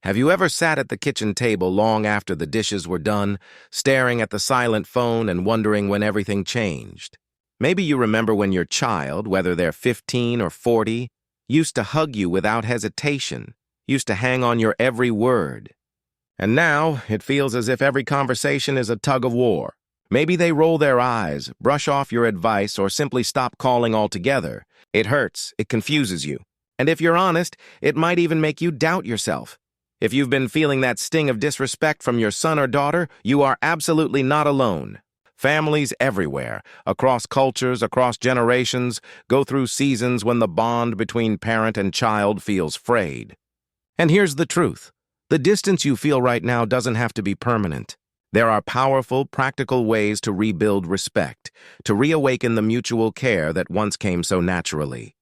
Have you ever sat at the kitchen table long after the dishes were done, staring at the silent phone and wondering when everything changed? Maybe you remember when your child, whether they're 15 or 40, used to hug you without hesitation, used to hang on your every word. And now, it feels as if every conversation is a tug of war. Maybe they roll their eyes, brush off your advice, or simply stop calling altogether. It hurts, it confuses you. And if you're honest, it might even make you doubt yourself. If you've been feeling that sting of disrespect from your son or daughter, you are absolutely not alone. Families everywhere, across cultures, across generations, go through seasons when the bond between parent and child feels frayed. And here's the truth. The distance you feel right now doesn't have to be permanent. There are powerful, practical ways to rebuild respect, to reawaken the mutual care that once came so naturally.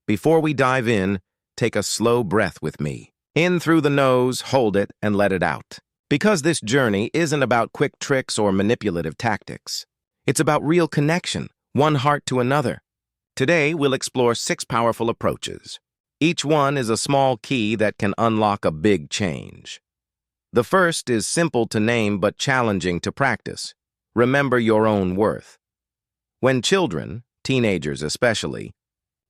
Before we dive in, take a slow breath with me. In through the nose, hold it, and let it out. Because this journey isn't about quick tricks or manipulative tactics. It's about real connection, one heart to another. Today, we'll explore 6 powerful approaches. Each one is a small key that can unlock a big change. The first is simple to name but challenging to practice. Remember your own worth. When children, teenagers especially,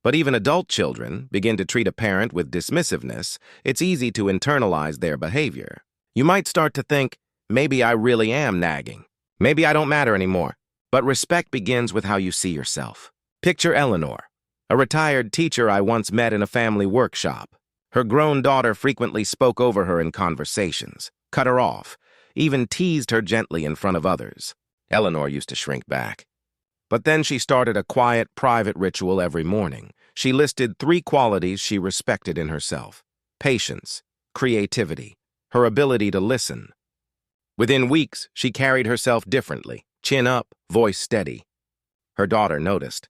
but even adult children, begin to treat a parent with dismissiveness, it's easy to internalize their behavior. You might start to think, maybe I really am nagging. Maybe I don't matter anymore. But respect begins with how you see yourself. Picture Eleanor, a retired teacher I once met in a family workshop. Her grown daughter frequently spoke over her in conversations, cut her off, even teased her gently in front of others. Eleanor used to shrink back. But then she started a quiet, private ritual every morning. She listed 3 qualities she respected in herself: patience, creativity, her ability to listen. Within weeks, she carried herself differently, chin up, voice steady. Her daughter noticed.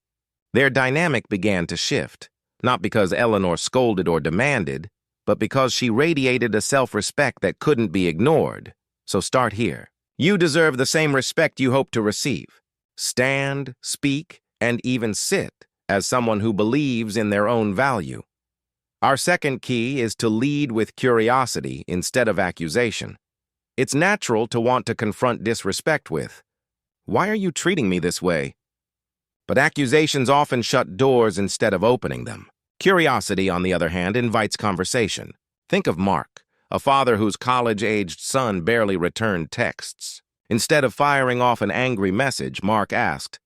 Their dynamic began to shift, not because Eleanor scolded or demanded, but because she radiated a self-respect that couldn't be ignored. So start here. You deserve the same respect you hope to receive. Stand, speak, and even sit as someone who believes in their own value. Our second key is to lead with curiosity instead of accusation. It's natural to want to confront disrespect with, "Why are you treating me this way?" But accusations often shut doors instead of opening them. Curiosity, on the other hand, invites conversation. Think of Mark, a father whose college-aged son barely returned texts. Instead of firing off an angry message, Mark asked,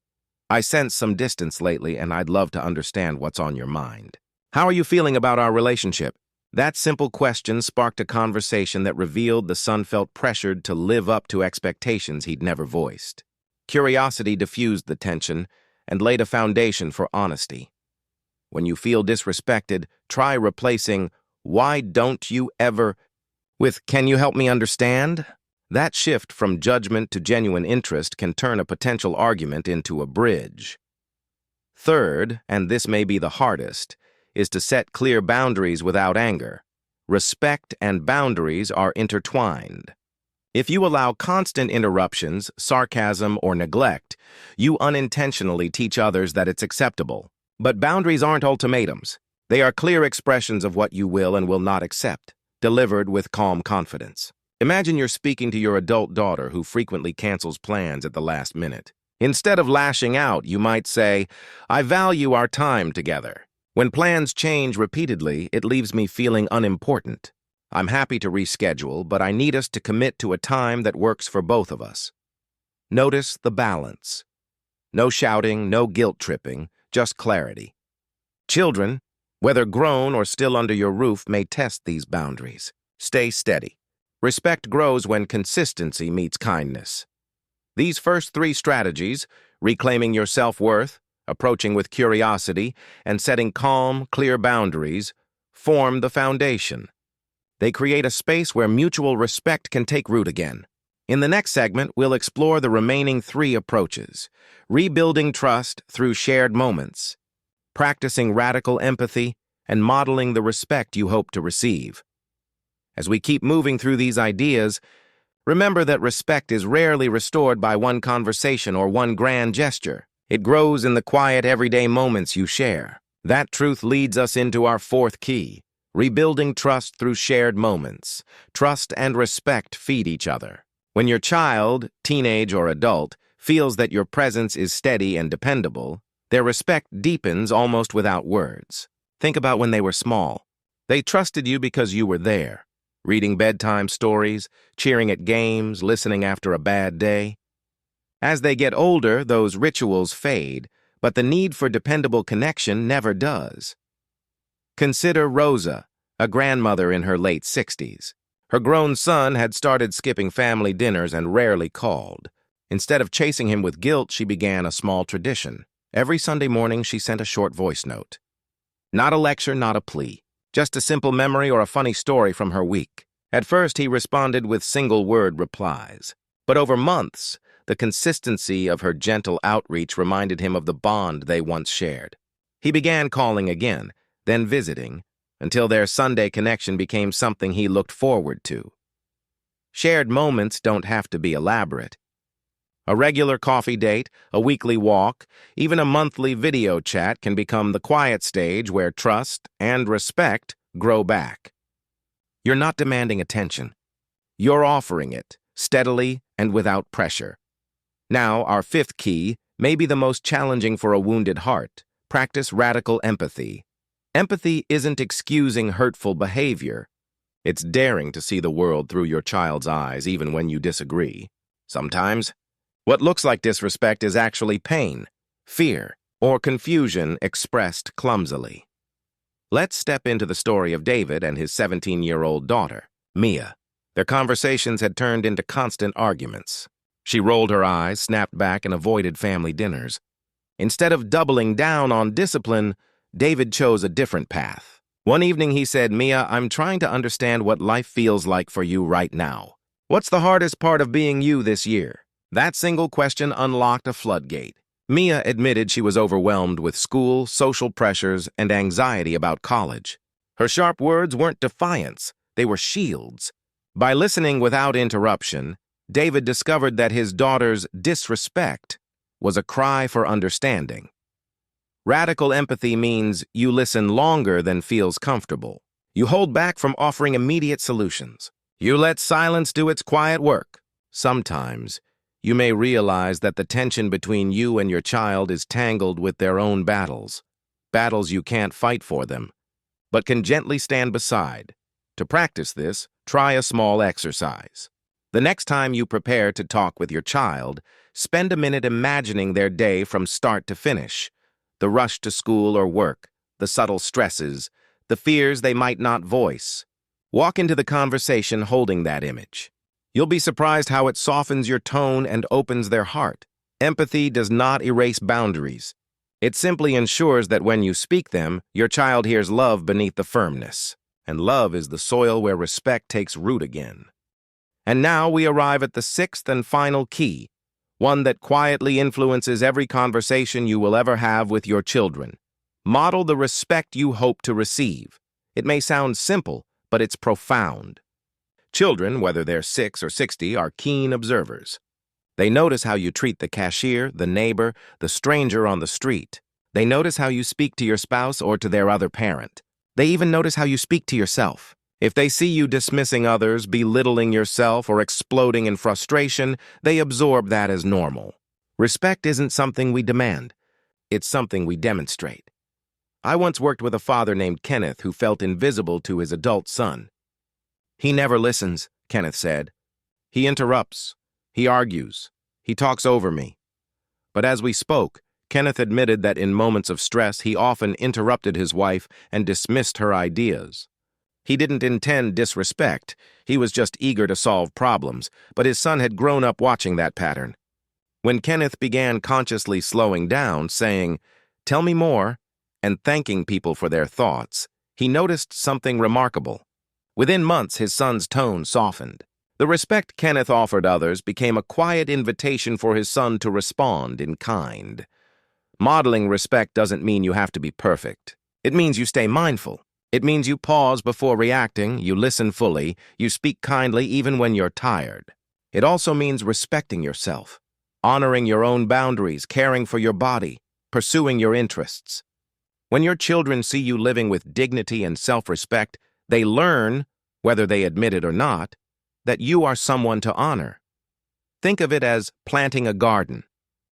"I sense some distance lately, and I'd love to understand what's on your mind. How are you feeling about our relationship?" That simple question sparked a conversation that revealed the son felt pressured to live up to expectations he'd never voiced. Curiosity diffused the tension and laid a foundation for honesty. When you feel disrespected, try replacing "Why don't you ever" with "Can you help me understand?" That shift from judgment to genuine interest can turn a potential argument into a bridge. Third, and this may be the hardest, is to set clear boundaries without anger. Respect and boundaries are intertwined. If you allow constant interruptions, sarcasm, or neglect, you unintentionally teach others that it's acceptable. But boundaries aren't ultimatums. They are clear expressions of what you will and will not accept, delivered with calm confidence. Imagine you're speaking to your adult daughter who frequently cancels plans at the last minute. Instead of lashing out, you might say, "I value our time together. When plans change repeatedly, it leaves me feeling unimportant. I'm happy to reschedule, but I need us to commit to a time that works for both of us." Notice the balance. No shouting, no guilt-tripping, just clarity. Children, whether grown or still under your roof, may test these boundaries. Stay steady. Respect grows when consistency meets kindness. These first 3 strategies, reclaiming your self-worth, approaching with curiosity, and setting calm, clear boundaries, form the foundation. They create a space where mutual respect can take root again. In the next segment, we'll explore the remaining 3 approaches: rebuilding trust through shared moments, practicing radical empathy, and modeling the respect you hope to receive. As we keep moving through these ideas, remember that respect is rarely restored by one conversation or one grand gesture. It grows in the quiet, everyday moments you share. That truth leads us into our 4th key: rebuilding trust through shared moments. Trust and respect feed each other. When your child, teenage or adult, feels that your presence is steady and dependable, their respect deepens almost without words. Think about when they were small. They trusted you because you were there, reading bedtime stories, cheering at games, listening after a bad day. As they get older, those rituals fade, but the need for dependable connection never does. Consider Rosa, a grandmother in her late 60s. Her grown son had started skipping family dinners and rarely called. Instead of chasing him with guilt, she began a small tradition. Every Sunday morning, she sent a short voice note. Not a lecture, not a plea. Just a simple memory or a funny story from her week. At first, he responded with single-word replies. But over months, the consistency of her gentle outreach reminded him of the bond they once shared. He began calling again, then visiting, until their Sunday connection became something he looked forward to. Shared moments don't have to be elaborate. A regular coffee date, a weekly walk, even a monthly video chat can become the quiet stage where trust and respect grow back. You're not demanding attention. You're offering it, steadily and without pressure. Now, our fifth key may be the most challenging for a wounded heart. Practice radical empathy. Empathy isn't excusing hurtful behavior. It's daring to see the world through your child's eyes, even when you disagree. Sometimes, what looks like disrespect is actually pain, fear, or confusion expressed clumsily. Let's step into the story of David and his 17-year-old daughter, Mia. Their conversations had turned into constant arguments. She rolled her eyes, snapped back, and avoided family dinners. Instead of doubling down on discipline, David chose a different path. One evening he said, "Mia, I'm trying to understand what life feels like for you right now. What's the hardest part of being you this year?" That single question unlocked a floodgate. Mia admitted she was overwhelmed with school, social pressures, and anxiety about college. Her sharp words weren't defiance, they were shields. By listening without interruption, David discovered that his daughter's disrespect was a cry for understanding. Radical empathy means you listen longer than feels comfortable. You hold back from offering immediate solutions. You let silence do its quiet work. Sometimes, you may realize that the tension between you and your child is tangled with their own battles you can't fight for them, but can gently stand beside. To practice this, try a small exercise. The next time you prepare to talk with your child, spend a minute imagining their day from start to finish. The rush to school or work, the subtle stresses, the fears they might not voice. Walk into the conversation holding that image. You'll be surprised how it softens your tone and opens their heart. Empathy does not erase boundaries. It simply ensures that when you speak them, your child hears love beneath the firmness. And love is the soil where respect takes root again. And now we arrive at the sixth and final key, one that quietly influences every conversation you will ever have with your children. Model the respect you hope to receive. It may sound simple, but it's profound. Children, whether they're 6 or 60, are keen observers. They notice how you treat the cashier, the neighbor, the stranger on the street. They notice how you speak to your spouse or to their other parent. They even notice how you speak to yourself. If they see you dismissing others, belittling yourself, or exploding in frustration, they absorb that as normal. Respect isn't something we demand. It's something we demonstrate. I once worked with a father named Kenneth who felt invisible to his adult son. "He never listens," Kenneth said. "He interrupts. He argues. He talks over me." But as we spoke, Kenneth admitted that in moments of stress, he often interrupted his wife and dismissed her ideas. He didn't intend disrespect. He was just eager to solve problems, but his son had grown up watching that pattern. When Kenneth began consciously slowing down, saying, "Tell me more," and thanking people for their thoughts, he noticed something remarkable. Within months, his son's tone softened. The respect Kenneth offered others became a quiet invitation for his son to respond in kind. Modeling respect doesn't mean you have to be perfect. It means you stay mindful. It means you pause before reacting, you listen fully, you speak kindly even when you're tired. It also means respecting yourself, honoring your own boundaries, caring for your body, pursuing your interests. When your children see you living with dignity and self-respect, they learn, whether they admit it or not, that you are someone to honor. Think of it as planting a garden.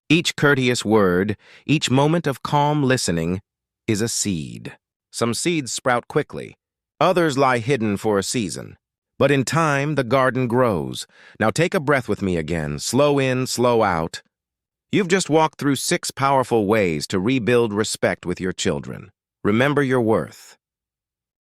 Each courteous word, each moment of calm listening is a seed. Some seeds sprout quickly. Others lie hidden for a season. But in time, the garden grows. Now take a breath with me again. Slow in, slow out. You've just walked through 6 powerful ways to rebuild respect with your children. Remember your worth.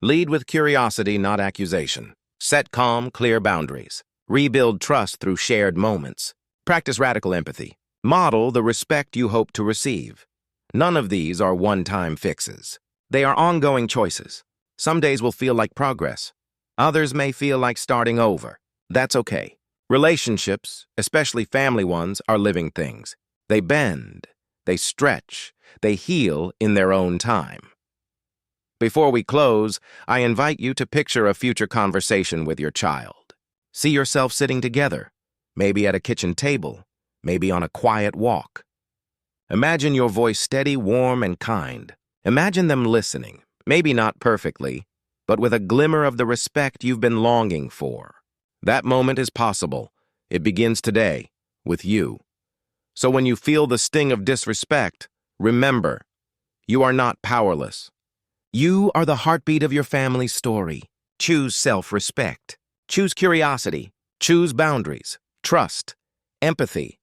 Lead with curiosity, not accusation. Set calm, clear boundaries. Rebuild trust through shared moments. Practice radical empathy. Model the respect you hope to receive. None of these are one-time fixes. They are ongoing choices. Some days will feel like progress. Others may feel like starting over. That's okay. Relationships, especially family ones, are living things. They bend, they stretch, they heal in their own time. Before we close, I invite you to picture a future conversation with your child. See yourself sitting together, maybe at a kitchen table, maybe on a quiet walk. Imagine your voice steady, warm, and kind. Imagine them listening, maybe not perfectly, but with a glimmer of the respect you've been longing for. That moment is possible. It begins today, with you. So when you feel the sting of disrespect, remember, you are not powerless. You are the heartbeat of your family's story. Choose self-respect. Choose curiosity. Choose boundaries, trust, empathy,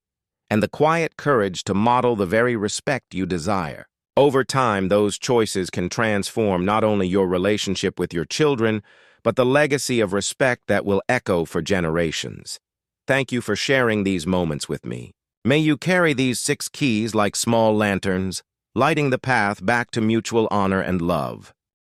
and the quiet courage to model the very respect you desire. Over time, those choices can transform not only your relationship with your children, but the legacy of respect that will echo for generations. Thank you for sharing these moments with me. May you carry these 6 keys like small lanterns, lighting the path back to mutual honor and love.